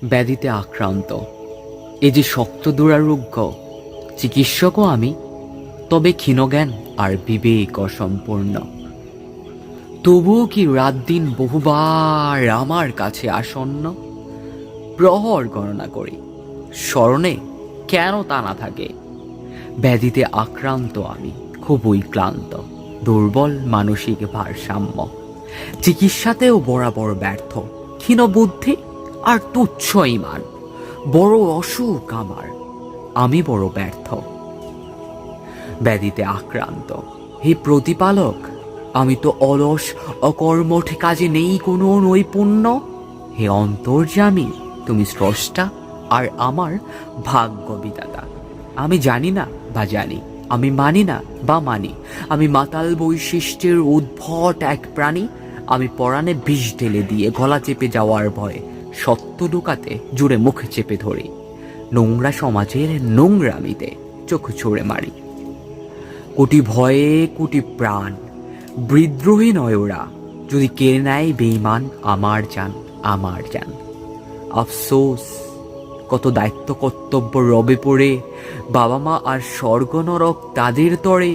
ব্যাধিতে আক্রান্ত, এ যে শক্ত দুরারোগ্য, চিকিৎসকও আমি, তবে ক্ষীণজ্ঞান আর বিবেক অসম্পূর্ণ। তবুও কি রাত দিন বহুবার আমার কাছে আসন্ন, প্রহর গণনা করি, স্মরণে কেন তা না থাকে। ব্যাধিতে আক্রান্ত আমি, খুবই ক্লান্ত, দুর্বল মানসিক ভারসাম্য, চিকিৎসাতেও বরাবর ব্যর্থ, ক্ষীণ বুদ্ধি আর তুচ্ছ ইমান, বড় অসুখ আমার, আমি বড় ব্যর্থ। ব্যাধিতে আক্রান্ত, হে প্রতিপালক, আমি তো অলস, অকর্মঠ, কাজে নেই কোনো নৈপুণ্য। হে অন্তর্যামী, তুমি স্রষ্টা আর আমার ভাগ্য বিধাতা। আমি জানি না বা জানি, আমি মানি না বা মানি, আমি মাতাল বৈশিষ্ট্যের উদ্ভট এক প্রাণী। আমি পরাণে বিষ ঢেলে দিয়ে গলা চেপে যাওয়ার ভয়ে সত্য লুকাতে জুড়ে মুখ চেপে ধরি, নোংরা সমাজের নোংরামিতে চোখ ছুঁড়ে মারি। কোটি ভয়ে কোটি প্রাণ, বিদ্রোহী নয় ওরা, যদি কেড়ে নেয় বেঈমান আমার জান, আমার জান। আফসোস, কত দায়িত্ব কর্তব্য রবে পড়ে, বাবা মা আর স্বর্গ নরক তাদের তরে।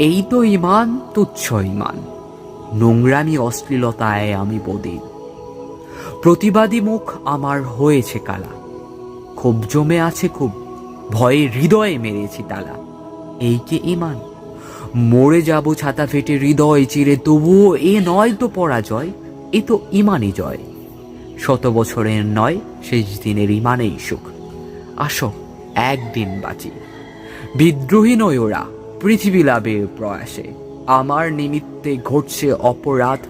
এই তো ইমান, তুচ্ছ ইমান, নোংরামি অশ্লীলতায় আমি বদিন। প্রতিবাদী মুখ আমার হয়েছে কালা, ক্ষোভ জমে আছে খুব, ভয়ে হৃদয়ে মেরেছি তালা। এই কে ইমান? মরে যাব ছাতা ফেটে হৃদয় চিরে, তবুও এ নয় তো পরাজয়, এ তো ইমানই জয়। 100 বছরের নয়, শেষ দিনের ইমানেই সুখ। আসো একদিন বাঁচি। বিদ্রোহী নয় ওরা, পৃথিবী লাভের প্রয়াসে, আমার নিমিত্তে ঘটছে অপরাধ,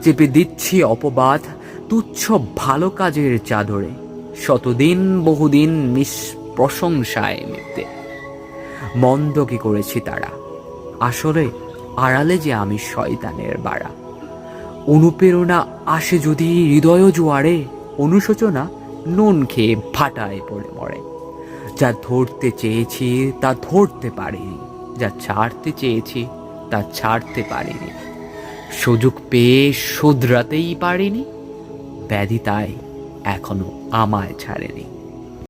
চেপে দিচ্ছি অপবাদ তুচ্ছ ভালো কাজের চাদরে, শতদিন বহুদিন প্রশংসায় মিথ্যে। মন্দ কি করেছি তারা, আসলে আড়ালে যে আমি শয়তানের বাড়া। অনুপ্রেরণা আসে যদি হৃদয় জোয়ারে, অনুশোচনা নুন খেয়ে ফাটায় পড়ে মরে। যা ধরতে চেয়েছি তা ধরতে পারিনি, যা ছাড়তে চেয়েছি তা ছাড়তে পারিনি, সুযোগ পেয়ে শুধরাতেই পারিনি। ব্যাধি তাই এখনো আমায় ছাড়েনি।